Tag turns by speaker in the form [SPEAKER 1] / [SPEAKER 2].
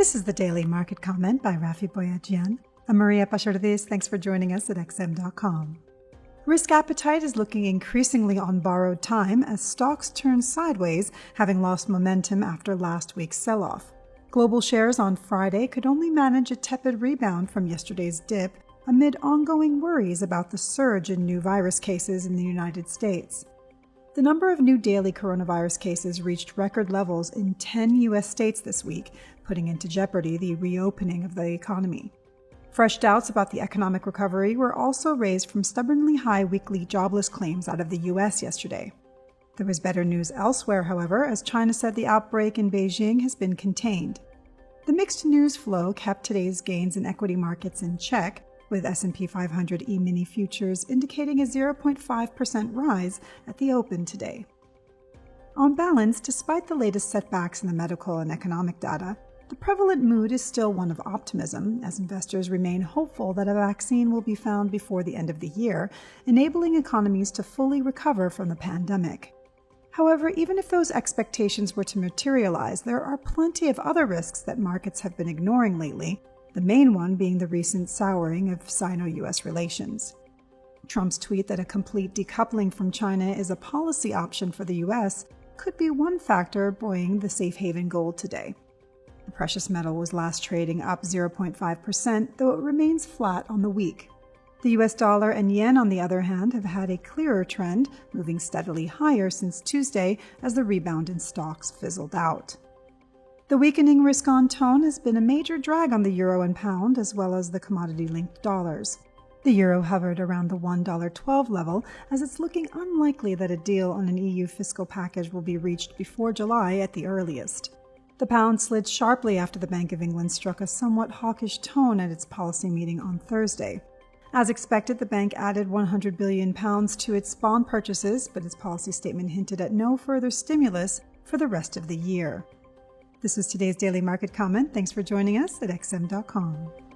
[SPEAKER 1] This is the Daily Market Comment by Rafi Boyadjian. I'm Maria Pachardis. Thanks for joining us at XM.com. Risk appetite is looking increasingly on borrowed time as stocks turn sideways, having lost momentum after last week's sell-off. Global shares on Friday could only manage a tepid rebound from yesterday's dip amid ongoing worries about the surge in new virus cases in the United States. The number of new daily coronavirus cases reached record levels in 10 U.S. states this week, putting into jeopardy the reopening of the economy. Fresh doubts about the economic recovery were also raised from stubbornly high weekly jobless claims out of the U.S. yesterday. There was better news elsewhere, however, as China said the outbreak in Beijing has been contained. The mixed news flow kept today's gains in equity markets in check, with S&P 500 E-mini futures indicating a 0.5% rise at the open today. On balance, despite the latest setbacks in the medical and economic data, the prevalent mood is still one of optimism, as investors remain hopeful that a vaccine will be found before the end of the year, enabling economies to fully recover from the pandemic. However, even if those expectations were to materialize, there are plenty of other risks that markets have been ignoring lately, the main one being the recent souring of Sino-US relations. Trump's tweet that a complete decoupling from China is a policy option for the U.S. could be one factor buoying the safe haven gold today. The precious metal was last trading up 0.5%, though it remains flat on the week. The U.S. dollar and yen, on the other hand, have had a clearer trend, moving steadily higher since Tuesday as the rebound in stocks fizzled out. The weakening risk-on tone has been a major drag on the euro and pound, as well as the commodity-linked dollars. The euro hovered around the $1.12 level, as it's looking unlikely that a deal on an EU fiscal package will be reached before July at the earliest. The pound slid sharply after the Bank of England struck a somewhat hawkish tone at its policy meeting on Thursday. As expected, the bank added £100 billion to its bond purchases, but its policy statement hinted at no further stimulus for the rest of the year. This was today's Daily Market Comment. Thanks for joining us at XM.com.